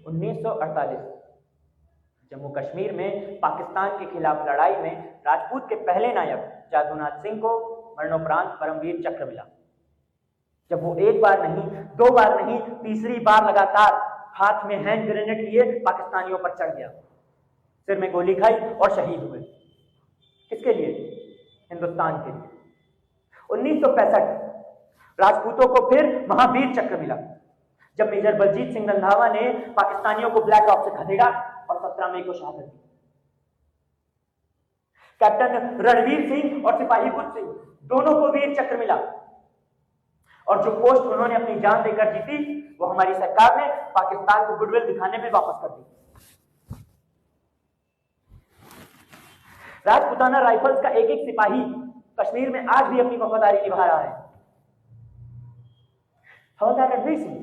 1948 जम्मू कश्मीर में पाकिस्तान के खिलाफ लड़ाई में राजपूत के पहले नायक जादूनाथ सिंह को मरणोपरांत परमवीर चक्र मिला। जब वो एक बार नहीं, दो बार नहीं, तीसरी बार लगातार हाथ में हैंड ग्रेनेड लिए पाकिस्तानियों पर चढ़ गया, सिर में गोली खाई और शहीद हुए। किसके लिए? हिंदुस्तान के लिए। 1965 राजपूतों को फिर महावीर चक्र मिला, जब मेजर बलजीत सिंह रंधावा ने पाकिस्तानियों को ब्लैक रॉक से खदेड़ा और 17 मई को शहादत दी। कैप्टन रणवीर सिंह और सिपाही बुद्ध सिंह दोनों को वीर चक्र मिला, और जो पोस्ट उन्होंने अपनी जान देकर जीती वो हमारी सरकार ने पाकिस्तान को गुडविल दिखाने में वापस कर दी। राजपूताना राइफल्स का एक एक सिपाही कश्मीर में आज भी अपनी वफादारी निभा रहा है। हवलदार रणवीर सिंह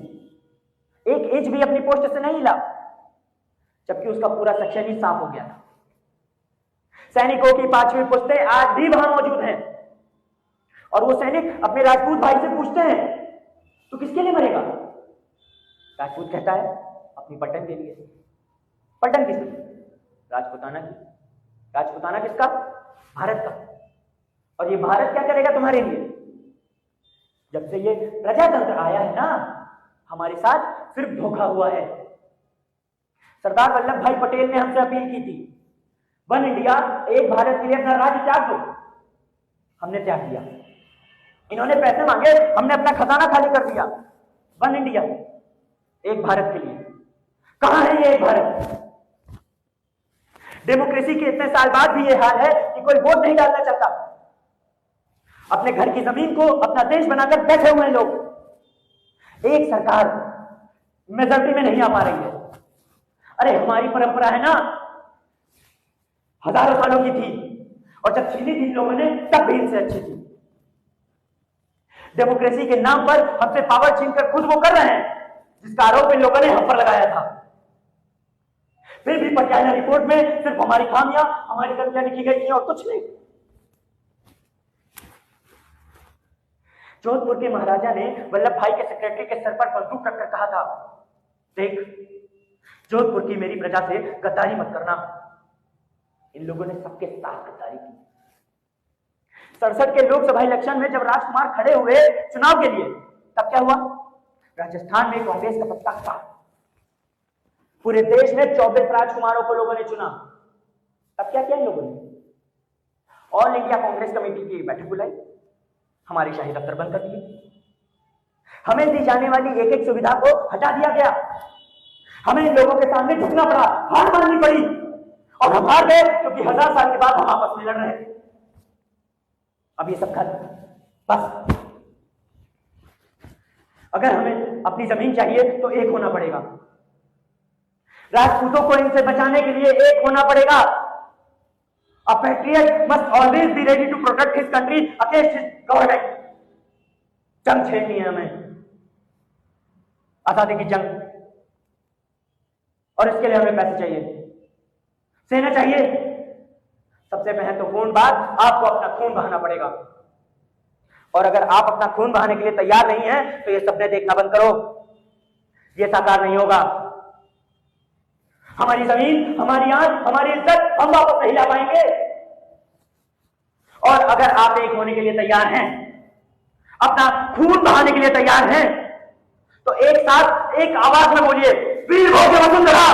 एक इंच भी अपनी पोस्ट से नहीं हिला, जबकि उसका पूरा सेक्शन ही साफ हो गया था। सैनिकों की 5वीं पुश्तें आज भी वहां मौजूद हैं, और वो सैनिक अपने राजपूत भाई से पूछते हैं, तू किसके लिए मरेगा? राजपूत कहता है, अपनी पलटन के लिए। पलटन किसकी? राजपूताना की। राजपूताना किसका? भारत का। और ये भारत क्या करेगा तुम्हारे लिए? जब से ये प्रजातंत्र आया है ना, हमारे साथ सिर्फ धोखा हुआ है। सरदार वल्लभ भाई पटेल ने हमसे अपील की थी, वन इंडिया, एक भारत के लिए अपना राज्य त्याग दो। हमने त्याग दिया। इन्होंने पैसे मांगे, हमने अपना खजाना खाली कर दिया। वन इंडिया, एक भारत के लिए। कहां है ये एक भारत? डेमोक्रेसी के इतने साल बाद भी ये हाल है कि कोई वोट नहीं डालना चाहता। अपने घर की जमीन को अपना देश बनाकर बैठे हुए लोग। एक सरकार मेजॉरिटी में नहीं आ पा रही है। अरे हमारी परंपरा है ना, हजारों सालों की थी, और जब छीनी थी लोगों ने तब भी इनसे अच्छी थी। डेमोक्रेसी के नाम पर हमसे पावर छीनकर खुद वो कर रहे हैं जिसका आरोप इन लोगों ने हम पर लगाया था। फिर भी पटियाला रिपोर्ट में सिर्फ हमारी खामियां, हमारी गलतियां लिखी गई थी और कुछ नहीं। जोधपुर के महाराजा ने वल्लभ भाई के सेक्रेटरी के सर पर बंदूक रखकर कहा था, देख, जोधपुर की मेरी प्रजा से गद्दारी मत करना। इन लोगों ने सबके साथ गद्दारी की। 67 के लोकसभा इलेक्शन में जब राजकुमार खड़े हुए चुनाव के लिए, तब क्या हुआ? राजस्थान में कांग्रेस का पत्ता था। पूरे देश में 24 राजकुमारों को लोगों ने चुना। तब क्या किया इन लोगों ने? ऑल इंडिया कांग्रेस कमेटी की बैठक बुलाई, हमारे शाही दफ्तर बंद कर दिए। हमें दी जाने वाली एक एक सुविधा को हटा दिया गया। हमें इन लोगों के सामने झुकना पड़ा, हार माननी पड़ी, और हम हार गए क्योंकि 1000 साल के बाद हम आपस में लड़ रहे थे। अब ये सब खत्म। बस अगर हमें अपनी जमीन चाहिए तो एक होना पड़ेगा। राजपूतों को इनसे बचाने के लिए एक होना पड़ेगा। A patriot must always be ready to protect his country against his government. जंग छेड़नी है हमें, आजादी की जंग, और इसके लिए हमें पैसे चाहिए, सेना चाहिए। सबसे महत्वपूर्ण बात, आपको अपना खून बहाना पड़ेगा। और अगर आप अपना खून बहाने के लिए तैयार नहीं हैं तो ये सपने देखना बंद करो, ये साकार नहीं होगा। हमारी जमीन, हमारी आंख, हमारी इज्जत हम वापस नहीं ला पाएंगे। और अगर आप एक होने के लिए तैयार हैं, अपना खून बहाने के लिए तैयार हैं, तो एक साथ एक आवाज में बोलिए, वीर भोज वसुंधरा।